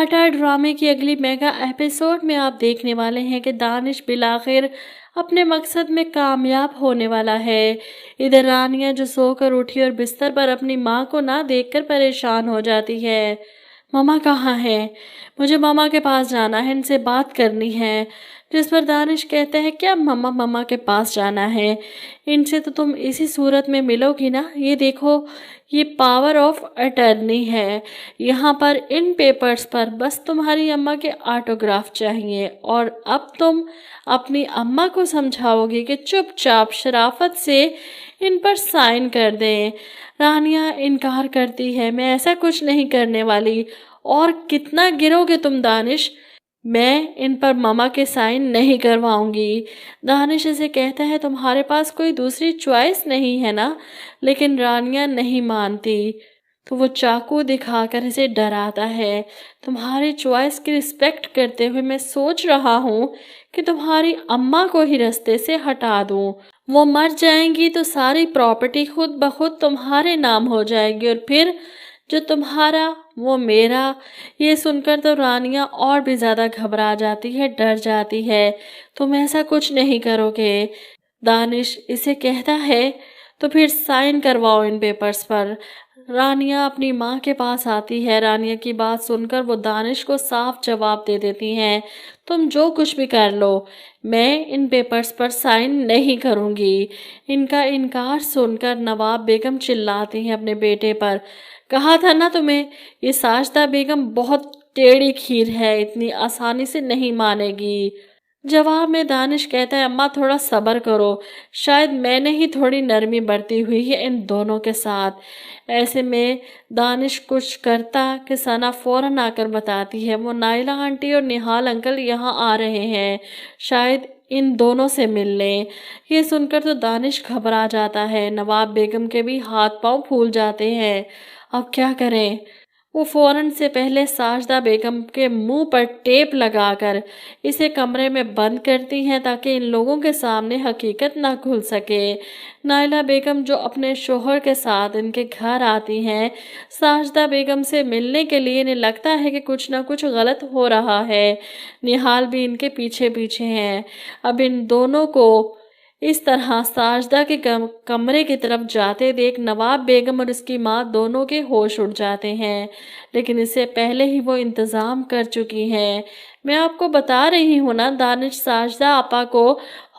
लगातार ड्रामे की अगली मेगा एपिसोड में आप देखने वाले हैं कि दानिश बिलाखिर अपने मकसद में कामयाब होने वाला है। इधर रानिया जो सोकर उठी और बिस्तर पर अपनी माँ को ना देखकर परेशान हो जाती है। मम्मा कहाँ है? मुझे मम्मा के पास जाना है, इनसे बात करनी है। जिस पर दानिश कहता है क्या मम्मा मम्मा के पास जाना है? इनसे तो तुम इसी सूरत में मिलोगी ना। ये देखो, ये पावर ऑफ अटर्नी है। यहाँ पर इन पेपर्स पर बस तुम्हारी अम्मा के ऑटोग्राफ चाहिए और अब तुम अपनी अम्मा को समझाओगे कि चुपचाप शराफत से इन पर साइन कर दें। रानिया इनकार करती है, मैं ऐसा कुछ नहीं करने वाली। और कितना गिरोगे तुम दानिश? मैं इन पर मामा के साइन नहीं करवाऊंगी। दानिश इसे कहता है तुम्हारे पास कोई दूसरी चॉइस नहीं है ना। लेकिन रानिया नहीं मानती तो वो चाकू दिखाकर इसे डराता है। तुम्हारी चॉइस की रिस्पेक्ट करते हुए मैं सोच रहा हूँ कि तुम्हारी अम्मा को ही रास्ते से हटा दूँ। वो मर जाएंगी तो सारी प्रॉपर्टी खुद ब खुद तुम्हारे नाम हो जाएगी और फिर जो तुम्हारा वो मेरा। ये सुनकर तो रानिया और भी ज्यादा घबरा जाती है, डर जाती है। तुम ऐसा कुछ नहीं करोगे। दानिश इसे कहता है तो फिर साइन करवाओ इन पेपर्स पर। रानिया अपनी माँ के पास आती है। रानिया की बात सुनकर वो दानिश को साफ जवाब दे देती हैं, तुम जो कुछ भी कर लो, मैं इन पेपर्स पर साइन नहीं करूँगी। इनका इनकार सुनकर नवाब बेगम चिल्लाती हैं अपने बेटे पर, कहा था ना तुम्हें, ये साजदा बेगम बहुत टेढ़ी खीर है, इतनी आसानी से नहीं मानेगी। जवाब में दानिश कहता है अम्मा थोड़ा सब्र करो, शायद मैंने ही थोड़ी नरमी बरती हुई है इन दोनों के साथ। ऐसे में दानिश कुछ करता कि सना फौरन आकर बताती है वो नाइला आंटी और निहाल अंकल यहाँ आ रहे हैं, शायद इन दोनों से मिलने। ये सुनकर तो दानिश घबरा जाता है। नवाब बेगम के भी हाथ पांव फूल जाते हैं। अब क्या करें? वो फौरन से पहले साजदा बेगम के मुंह पर टेप लगाकर इसे कमरे में बंद करती हैं ताकि इन लोगों के सामने हकीकत ना खुल सके। नाइला बेगम जो अपने शोहर के साथ इनके घर आती हैं साजदा बेगम से मिलने के लिए, इन्हें लगता है कि कुछ ना कुछ गलत हो रहा है। निहाल भी इनके पीछे पीछे हैं। अब इन दोनों को इस तरह साजदा के कमरे की तरफ जाते देख नवाब बेगम और उसकी माँ दोनों के होश उड़ जाते हैं, लेकिन इससे पहले ही वो इंतज़ाम कर चुकी हैं। मैं आपको बता रही हूँ ना, दानिश साजदा आपा को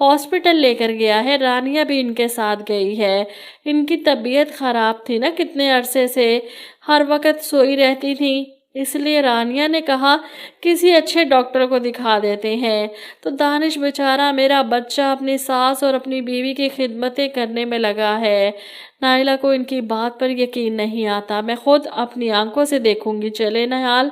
हॉस्पिटल लेकर गया है, रानिया भी इनके साथ गई है। इनकी तबीयत ख़राब थी ना, कितने अरसे से हर वक्त सोई रहती थी, इसलिए रानिया ने कहा किसी अच्छे डॉक्टर को दिखा देते हैं। तो दानिश बेचारा मेरा बच्चा अपनी सास और अपनी बीवी की खिदमतें करने में लगा है। नाइला को इनकी बात पर यकीन नहीं आता, मैं खुद अपनी आंखों से देखूंगी। चले निहाल।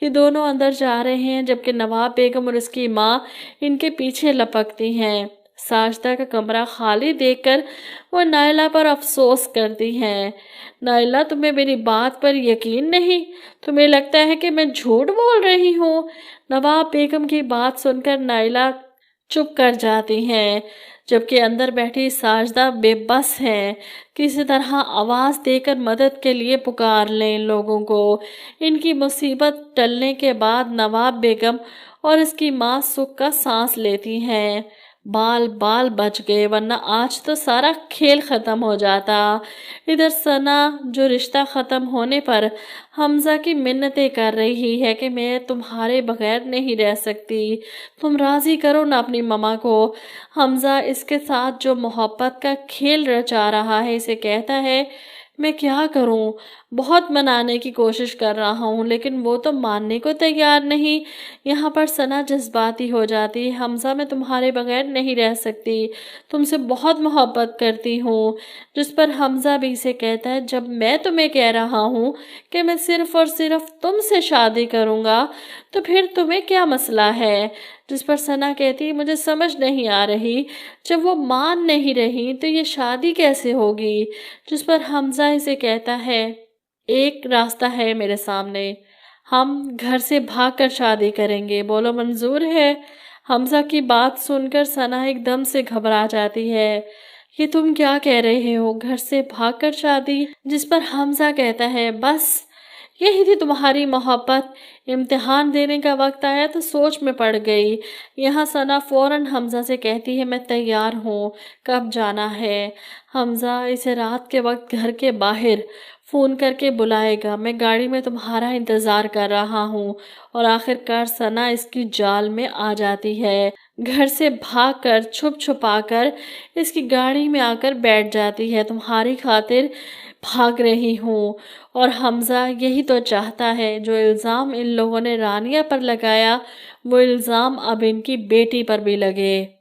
ये दोनों अंदर जा रहे हैं जबकि नवाब बेगम और उसकी माँ इनके पीछे लपकती हैं। साजदा का कमरा खाली देखकर वो नाइला पर अफसोस करती हैं। नाइला तुम्हें मेरी बात पर यकीन नहीं? तुम्हें लगता है कि मैं झूठ बोल रही हूँ? नवाब बेगम की बात सुनकर नाइला चुप कर जाती हैं जबकि अंदर बैठी साजदा बेबस है। किसी तरह आवाज़ देकर मदद के लिए पुकार लें इन लोगों को। इनकी मुसीबत टलने के बाद नवाब बेगम और इसकी माँ सुख का सांस लेती हैं। बाल बाल बच गए, वरना आज तो सारा खेल ख़त्म हो जाता। इधर सना जो रिश्ता ख़त्म होने पर हमज़ा की मिन्नतें कर रही है कि मैं तुम्हारे बगैर नहीं रह सकती, तुम राज़ी करो ना अपनी ममा को। हमज़ा इसके साथ जो मोहब्बत का खेल रचा रहा है, इसे कहता है मैं क्या करूं, बहुत मनाने की कोशिश कर रहा हूं लेकिन वो तो मानने को तैयार नहीं। यहाँ पर सना जज्बाती हो जाती है, हमज़ा मैं तुम्हारे बगैर नहीं रह सकती, तुमसे बहुत मोहब्बत करती हूँ। जिस पर हमज़ा भी इसे कहता है जब मैं तुम्हें कह रहा हूँ कि मैं सिर्फ़ और सिर्फ तुमसे शादी करूँगा तो फिर तुम्हें क्या मसला है? जिस पर सना कहती है मुझे समझ नहीं आ रही, जब वो मान नहीं रही तो ये शादी कैसे होगी? जिस पर हमज़ा इसे कहता है एक रास्ता है मेरे सामने, हम घर से भागकर शादी करेंगे, बोलो मंजूर है? हमज़ा की बात सुनकर सना एकदम से घबरा जाती है, ये तुम क्या कह रहे हो, घर से भागकर शादी? जिस पर हमज़ा कहता है बस यही थी तुम्हारी मोहब्बत। इम्तिहान देने का वक्त आया तो सोच में पड़ गई। यहाँ सना फौरन हमजा से कहती है, मैं तैयार हूँ, कब जाना है? हमजा इसे रात के वक्त घर के बाहर फ़ोन करके बुलाएगा, मैं गाड़ी में तुम्हारा इंतज़ार कर रहा हूँ। और आखिरकार सना इसकी जाल में आ जाती है। घर से भागकर छुप छुपा कर इसकी गाड़ी में आकर बैठ जाती है। तुम्हारी खातिर भाग रही हूँ। और हमजा यही तो चाहता है, जो इल्ज़ाम इन लोगों ने रानिया पर लगाया वो इल्ज़ाम अब इनकी बेटी पर भी लगे।